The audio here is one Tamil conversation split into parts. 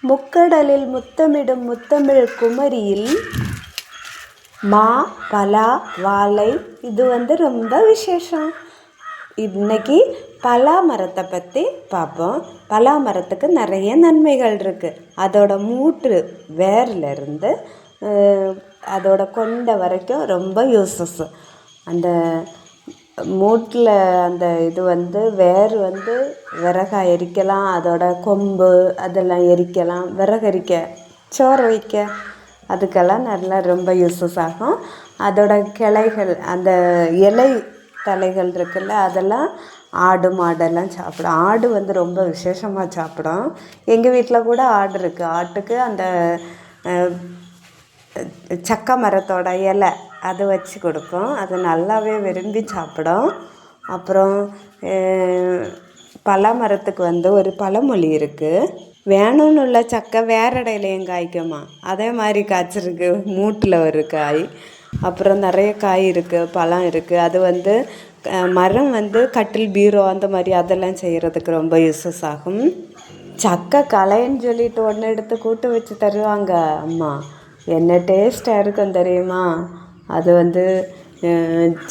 முக்கடலில் முத்தமிடும் முத்தமிழ் குமரியில் மா, பலா, வாழை இது ரொம்ப விசேஷம். இன்னைக்கு பலா மரத்தை பற்றி பார்ப்போம். பலா மரத்துக்கு நிறைய நன்மைகள் இருக்குது. அதோட மூட்டு வேர்லேருந்து அதோட கொண்டை வரைக்கும் ரொம்ப யூஸஸ். அந்த மூட்டில் அந்த இது வேர் விறகா எரிக்கலாம், அதோட கொம்பு அதெல்லாம் எரிக்கலாம், விறகு எரிக்க, சோறு வைக்க, அதுக்கெல்லாம் நல்லா ரொம்ப யூஸஸ் ஆகும். அதோட கிளைகள், அந்த இலை தலைகள் இருக்குல்ல, அதெல்லாம் ஆடு மாடெல்லாம் சாப்பிடும். ஆடு ரொம்ப விசேஷமாக சாப்பிடும். எங்கள் வீட்டில் கூட ஆடு இருக்குது. ஆட்டுக்கு அந்த சக்கை மரத்தோட இலை அது வச்சு கொடுப்போம். அது நல்லாவே விரும்பி சாப்பிடும். அப்புறம் பலா மரத்துக்கு ஒரு பழமொழி இருக்குது. வேணும்னு உள்ள சக்கை வேற இடையிலையும் காய்க்குமா, அதே மாதிரி காய்ச்சிருக்கு மூட்டில் ஒரு காய். அப்புறம் நிறைய காய் இருக்குது, பழம் இருக்குது. அது மரம் கட்டில், பீரோ அந்த மாதிரி அதெல்லாம் செய்கிறதுக்கு ரொம்ப யூஸஸ் ஆகும். சக்கை களைன்னு சொல்லிட்டு ஒன்று எடுத்து கூட்டு வச்சு தருவாங்க அம்மா. என்ன டேஸ்ட்டாக இருக்கும் தெரியுமா? அது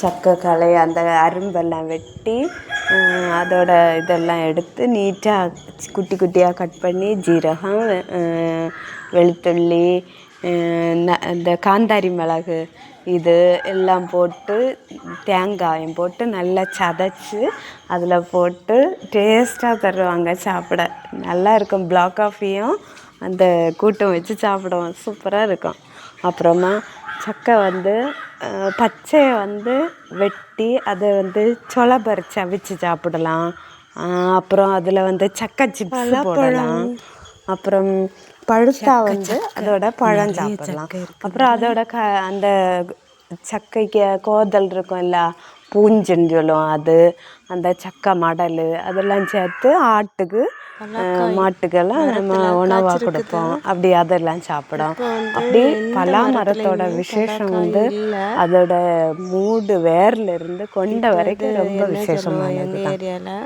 சக்கை களை, அந்த அரும்பெல்லாம் வெட்டி அதோட இதெல்லாம் எடுத்து நீட்டாக குட்டி குட்டியாக கட் பண்ணி ஜீரகம், வெளுத்துள்ளி, இந்த காந்தாரி மிளகு இது எல்லாம் போட்டு தேங்காயும் போட்டு நல்லா சதைச்சி அதில் போட்டு டேஸ்ட்டாக தருவாங்க. சாப்பிட நல்லா இருக்கும். பிளாக் காஃபியும் அந்த கூட்டம் வச்சு சாப்பிடுவோம், சூப்பராக இருக்கும். அப்புறமா சக்கை பச்சையை வெட்டி அதை சொலை பறித்து அவிச்சு சாப்பிடலாம். அப்புறம் அதில் சக்கை சிப்ஸ் போடலாம். அப்புறம் பழுத்தா அதோட பழம் சாப்பிடலாம். அப்புறம் அதோட அந்த சக்கைக்கு கோதல் இருக்கும்ல, பூஞ்சுன்னு சொல்லுவோம், அது அந்த சக்கை மடல் அதெல்லாம் சேர்த்து ஆட்டுக்கு மாட்டுக்கெல்லாம் நம்ம உணவாக கொடுப்போம். அப்படி அதெல்லாம் சாப்பிடும். அப்படி பலா மரத்தோட விசேஷம் அதோட மூடு வேர்லேருந்து கொண்ட வரைக்கும் ரொம்ப விசேஷமானது. ஏரியாவில்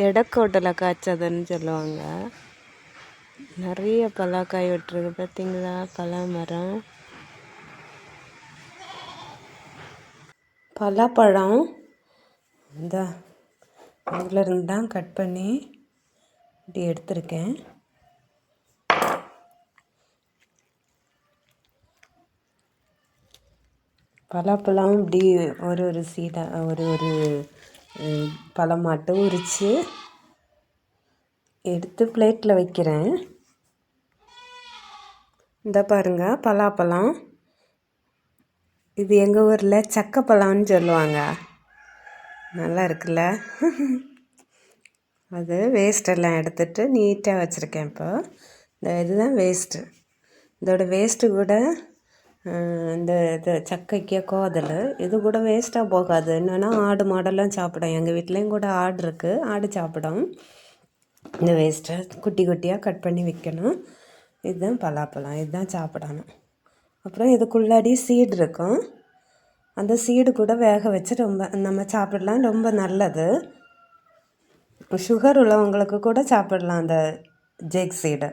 எடக்கோட்டில் காய்ச்சதுன்னு சொல்லுவாங்க. நிறைய பலாக்காய் விட்டுருக்கு பார்த்தீங்களா? பலா மரம், பலாப்பழம் இந்த இதிலேருந்து தான் கட் பண்ணி இப்படி எடுத்திருக்கேன். பலாப்பழம் இப்படி ஒரு சீடை ஒரு பழமாட்டு உரித்து எடுத்து பிளேட்டில் வைக்கிறேன். இந்த பாருங்கள் பலாப்பழம். இது எங்கள் ஊரில் சக்கைப்பழம்னு சொல்லுவாங்க. நல்லா இருக்குல்ல? அது வேஸ்ட்டெல்லாம் எடுத்துகிட்டு நீட்டாக வச்சுருக்கேன். இப்போ இதுதான் வேஸ்ட்டு. இதோட வேஸ்ட்டு கூட இந்த இது சக்கைக்கு கோதல் இது கூட வேஸ்ட்டாக போகாது. என்னென்னா ஆடு மாடெல்லாம் சாப்பிடும். எங்கள் வீட்லேயும் கூட ஆடு இருக்குது, ஆடு சாப்பிடும். இந்த வேஸ்ட்டை குட்டி குட்டியாக கட் பண்ணி வைக்கணும். இதுதான் பலாப்பழம், இதுதான் சாப்பிடணும். அப்புறம் இதுக்குள்ளாடி சீடு இருக்கும். அந்த சீடு கூட வேக வச்சு நம்ம சாப்பிடலாம், ரொம்ப நல்லது. சுகர் உள்ளவங்களுக்கு கூட சாப்பிடலாம் அந்த ஜேக் சீடை.